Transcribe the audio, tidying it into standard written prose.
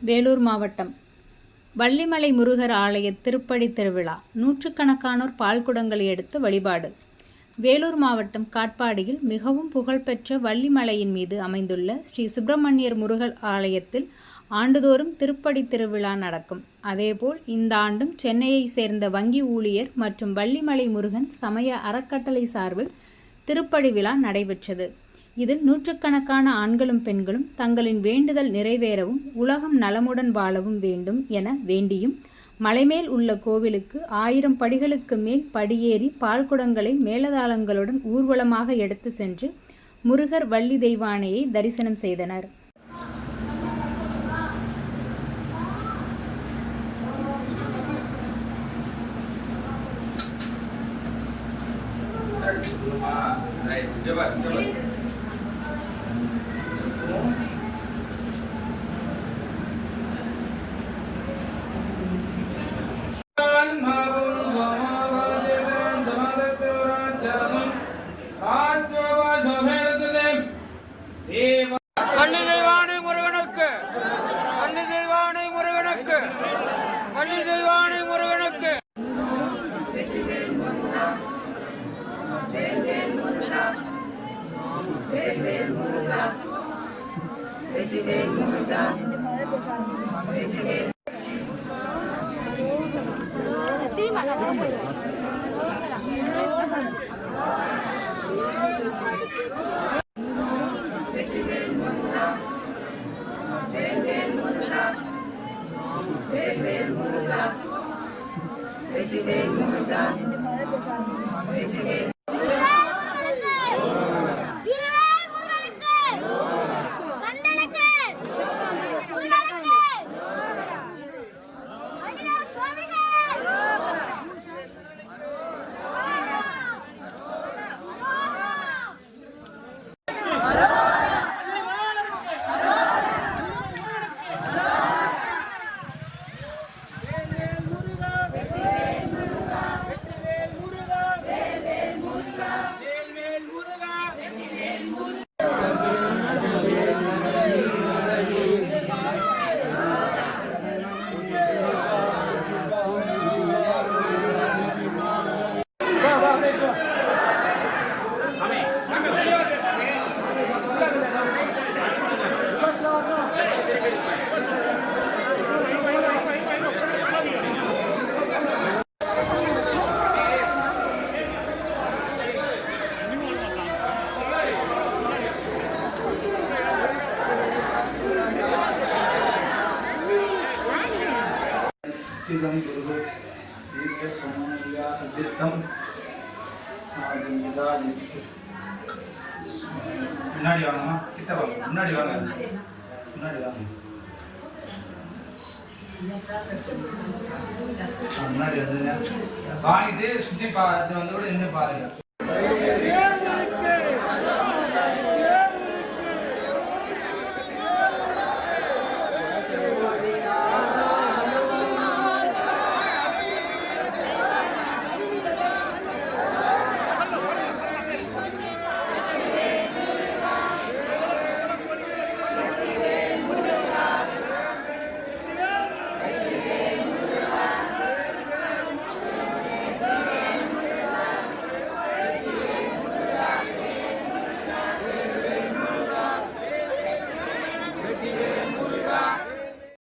வேலூர் மாவட்டம் வள்ளிமலை முருகர் ஆலய திருப்படி திருவிழா. நூற்றுக்கணக்கானோர் பால்குடங்களை எடுத்து வழிபாடு. வேலூர் மாவட்டம் காட்பாடியில் மிகவும் புகழ்பெற்ற வள்ளிமலையின் மீது அமைந்துள்ள ஸ்ரீ சுப்பிரமணியர் முருகர் ஆலயத்தில் ஆண்டுதோறும் திருப்படி திருவிழா நடக்கும். அதேபோல் இந்த ஆண்டும் சென்னையை சேர்ந்த வங்கி ஊழியர் மற்றும் வள்ளிமலை முருகன் சமய அறக்கட்டளை சார்பில் திருப்படி விழா நடைபெற்றது. இதில் நூற்றுக்கணக்கான ஆண்களும் பெண்களும் தங்களின் வேண்டுதல் நிறைவேறவும் உலகம் நலமுடன் வாழவும் வேண்டும் என வேண்டியும் மலைமேல் உள்ள கோவிலுக்கு 1000 படிகளுக்கு மேல் படியேறி பால்குடங்களை மேலதாளங்களுடன் ஊர்வலமாக எடுத்து சென்று முருகர் வள்ளி தெய்வானையை தரிசனம் செய்தனர். வள்ளி தெய்வானை முருகனுக்கு, வள்ளி தெய்வானை முருகனுக்கு, வள்ளி தெய்வானை முருகனுக்கு. முன்னாடி வாங்கம்மா, கிட்ட வாங்க, முன்னாடி வாங்க, முன்னாடி வாங்க, முன்னாடி வந்துங்க. வாங்கிட்டு சுற்றி பார்த்து வந்து நின்று பாருங்க.